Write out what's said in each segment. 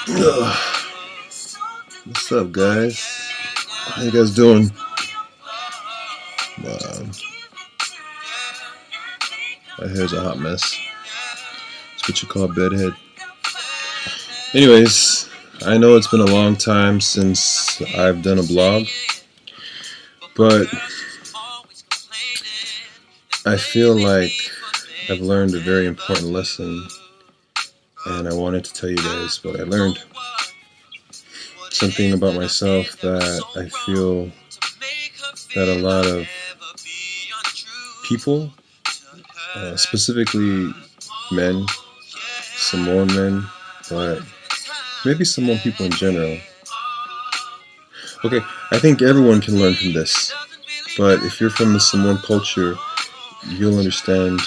Ugh. What's up, guys? How you guys doing? Um, my hair's a hot mess. It's what you call bedhead. Anyways, I know it's been a long time since I've done a blog, but I feel like I've learned a very important lesson, and I wanted to tell you guys what I learned. Something about myself that I feel that a lot of people, specifically men, Samoan men, but maybe Samoan people in general. Okay, I think everyone can learn from this, but if you're from the Samoan culture, you'll understand.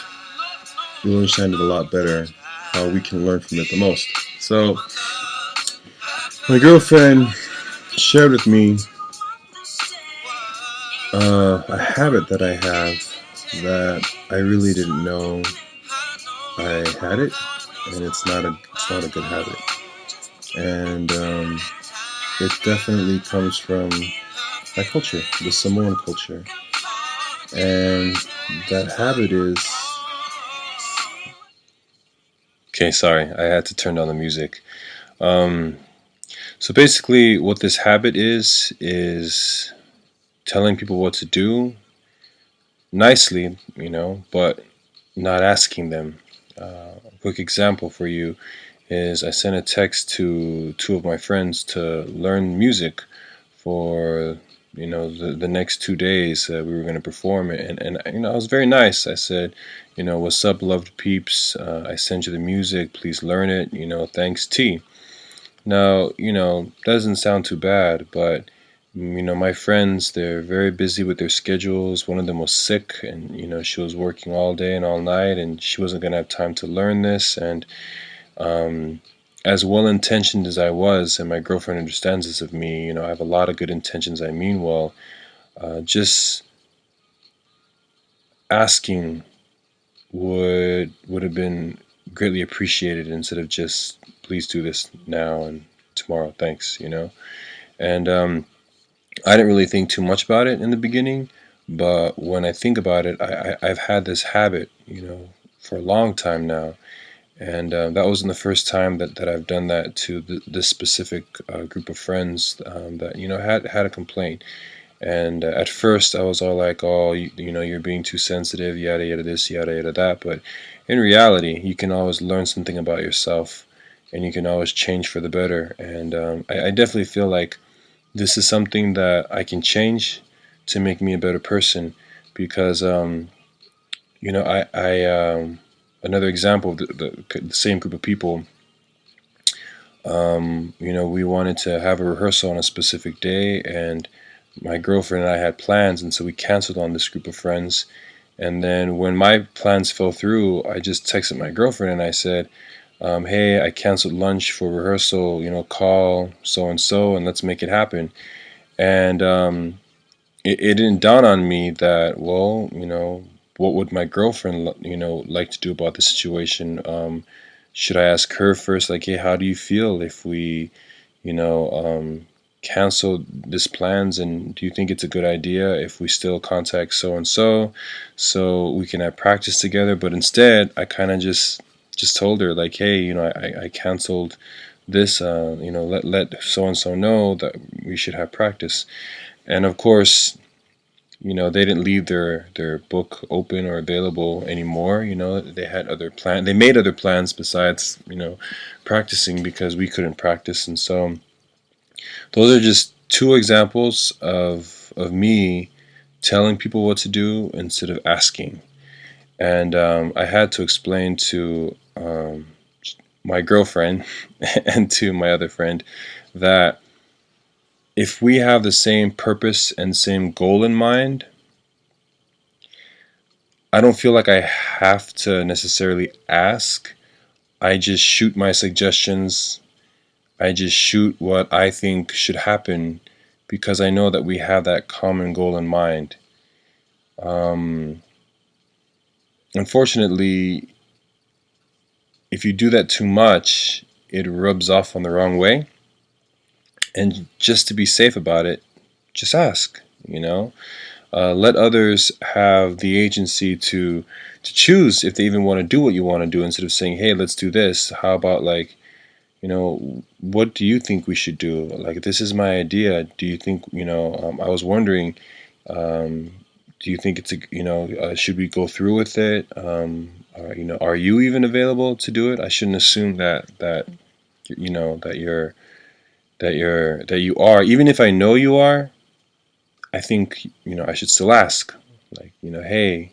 You'll understand it a lot better how we can learn from it the most. So, my girlfriend shared with me a habit that I have that I really didn't know I had it, and it's not a good habit, and it definitely comes from my culture, the Samoan culture, and that habit is. Okay, sorry, I had to turn down the music. Um, so basically, what this habit is telling people what to do nicely, but not asking them. A quick example for you is I sent a text to two of my friends to learn music for the next 2 days we were going to perform it, and I was very nice. I said, what's up, loved peeps? I sent you the music. Please learn it. Thanks, T. Now, doesn't sound too bad, but my friends, they're very busy with their schedules. One of them was sick, and she was working all day and all night, and she wasn't going to have time to learn this. And um, as well intentioned as I was, and my girlfriend understands this of me, I have a lot of good intentions. I mean well. Just asking would have been greatly appreciated instead of just please do this now and tomorrow. Thanks. And I didn't really think too much about it in the beginning, but when I think about it, I've had this habit, for a long time now. And that wasn't the first time that I've done that to this specific group of friends that had a complaint. And at first, I was all like, "Oh, you're being too sensitive, yada yada this, yada yada that." But in reality, you can always learn something about yourself, and you can always change for the better. And I definitely feel like this is something that I can change to make me a better person, because another example of the same group of people. We wanted to have a rehearsal on a specific day, and my girlfriend and I had plans, and so we canceled on this group of friends. And then when my plans fell through, I just texted my girlfriend and I said, "Hey, I canceled lunch for rehearsal. Call so and so, and let's make it happen." And it didn't dawn on me that, well, what would my girlfriend, like to do about the situation? Should I ask her first, like, hey, how do you feel if we, you know, um, cancel this plans, and do you think it's a good idea if we still contact so and so we can have practice together? But instead, I kind of just told her, like, hey, I canceled this. Let so and so know that we should have practice. And of course, they didn't leave their book open or available anymore. They had other plan. They made other plans besides practicing, because we couldn't practice. And so those are just two examples of me telling people what to do instead of asking. And I had to explain to my girlfriend and to my other friend that if we have the same purpose and same goal in mind, I don't feel like I have to necessarily ask. I just shoot my suggestions. I just shoot what I think should happen, because I know that we have that common goal in mind. Um, Unfortunately, if you do that too much, it rubs off on the wrong way. And just to be safe about it, just ask. Let others have the agency to choose if they even want to do what you want to do, instead of saying, "Hey, let's do this. How about, like, what do you think we should do? Like, this is my idea. Do you think, I was wondering, um, do you think should we go through with it? Are you even available to do it?" I shouldn't assume that you know that you are. Even if I know you are, I think I should still ask. Like, hey,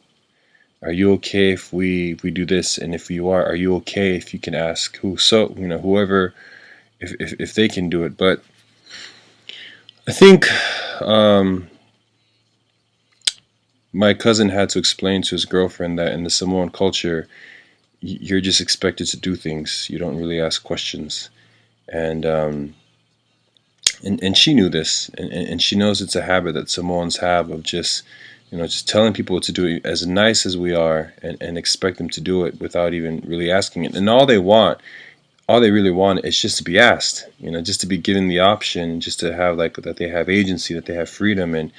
are you okay if we do this? And if you are you okay if you can ask whoever, if they can do it? But I think um, my cousin had to explain to his girlfriend that in the Samoan culture, you're just expected to do things. You don't really ask questions. And and she knew this, and she knows it's a habit that Samoans have of just telling people what to do, as nice as we are, and expect them to do it without even really asking it. And all they really want is just to be asked, just to be given the option, just to have, like, that they have agency, that they have freedom, and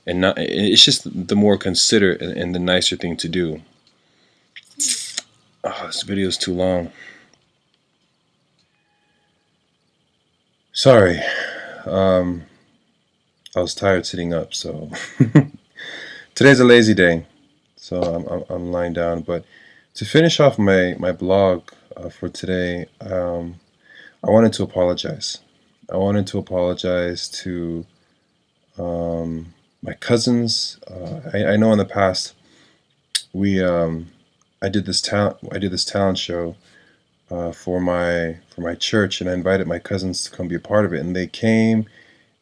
not, it's just the more considerate and the nicer thing to do. Oh, this video is too long. Sorry. Um, I was tired sitting up, so today's a lazy day, so I'm lying down. But to finish off my blog for today, I wanted to apologize. I wanted to apologize to my cousins. I know in the past we I did this talent show for my church, and I invited my cousins to come be a part of it, and they came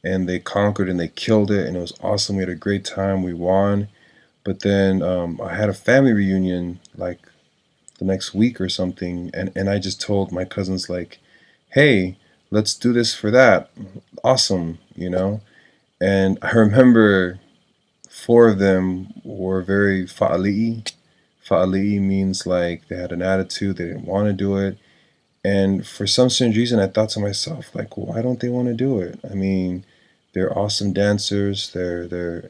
and they conquered and they killed it, and it was awesome. We had a great time. We won. But then I had a family reunion like the next week or something, and I just told my cousins, like, hey, let's do this for that. Awesome. And I remember four of them were very fa'ali'i. Fa'ali'i means like they had an attitude, they didn't want to do it. And for some strange reason, I thought to myself, like, why don't they want to do it? I mean, they're awesome dancers. They're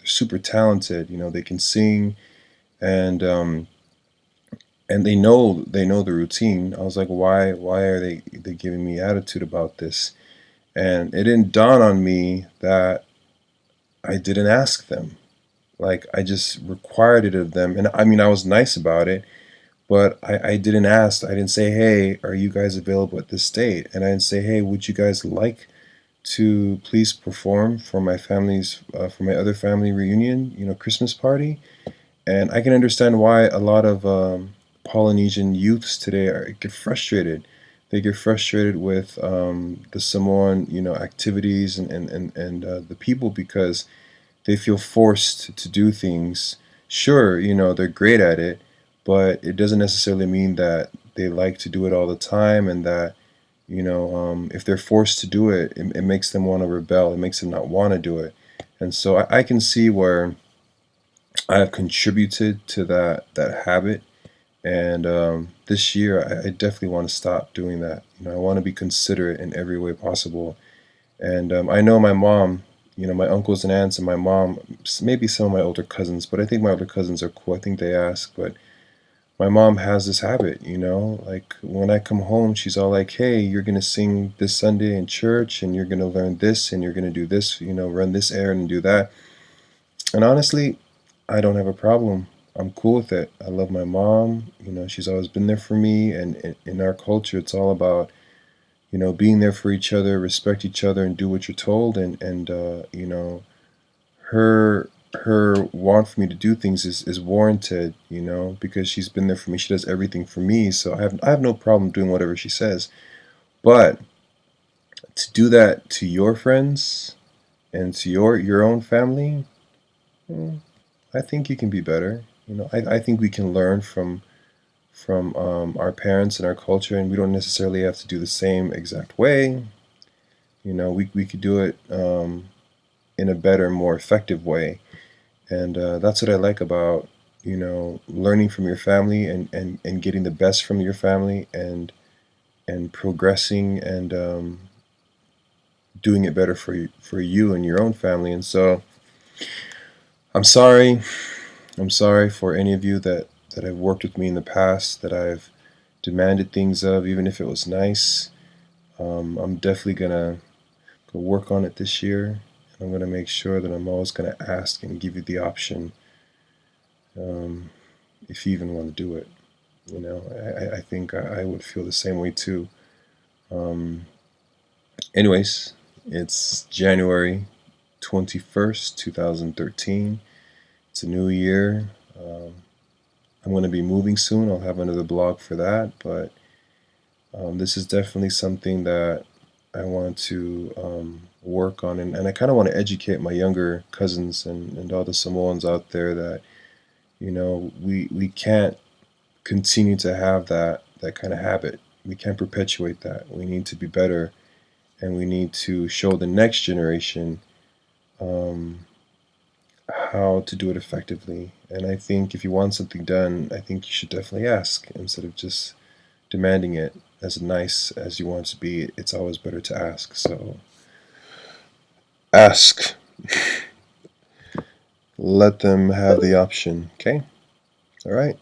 super talented. They can sing, and they know the routine. I was like, why are they giving me attitude about this? And it didn't dawn on me that I didn't ask them. Like, I just required it of them, and I mean, I was nice about it. But I didn't ask. I didn't say, hey, are you guys available at this date? And I didn't say, hey, would you guys like to please perform for my other family reunion, Christmas party? And I can understand why a lot of Polynesian youths today get frustrated. They get frustrated with the Samoan, activities and the people, because they feel forced to do things. Sure, they're great at it, but it doesn't necessarily mean that they like to do it all the time, and that, if they're forced to do it, it makes them want to rebel. It makes them not want to do it. And so I can see where I have contributed to that habit. And this year, I definitely want to stop doing that. I want to be considerate in every way possible. And I know my mom, my uncles and aunts and my mom, maybe some of my older cousins, but I think my older cousins are cool. I think they ask. But my mom has this habit, like when I come home, she's all like, hey, you're going to sing this Sunday in church, and you're going to learn this, and you're going to do this, run this errand and do that. And honestly, I don't have a problem. I'm cool with it. I love my mom. She's always been there for me. And in our culture, it's all about, being there for each other, respect each other, and do what you're told. And her want for me to do things is warranted, because she's been there for me. She does everything for me, so I have no problem doing whatever she says. But to do that to your friends and to your own family, I think you can be better. I think we can learn from our parents and our culture, and we don't necessarily have to do the same exact way. We could do it in a better, more effective way. And that's what I like about, learning from your family, and getting the best from your family, and and progressing and doing it better for you and your own family. And so I'm sorry. I'm sorry for any of you that have worked with me in the past that I've demanded things of, even if it was nice. I'm definitely gonna go work on it this year. I'm gonna make sure that I'm always gonna ask and give you the option, um, if you even want to do it. You know, I think I would feel the same way too. Um, Anyways, it's January 21st, 2013. It's a new year. Um, I'm going to be moving soon. I'll have another blog for that, but this is definitely something that I want to work on, and I kind of want to educate my younger cousins and all the Samoans out there that, we can't continue to have that kind of habit. We can't perpetuate that. We need to be better, and we need to show the next generation um, how to do it effectively. And I think if you want something done, I think you should definitely ask instead of just demanding it. As nice as you want it to be, it's always better to ask. So ask. Let them have the option. Okay? All right.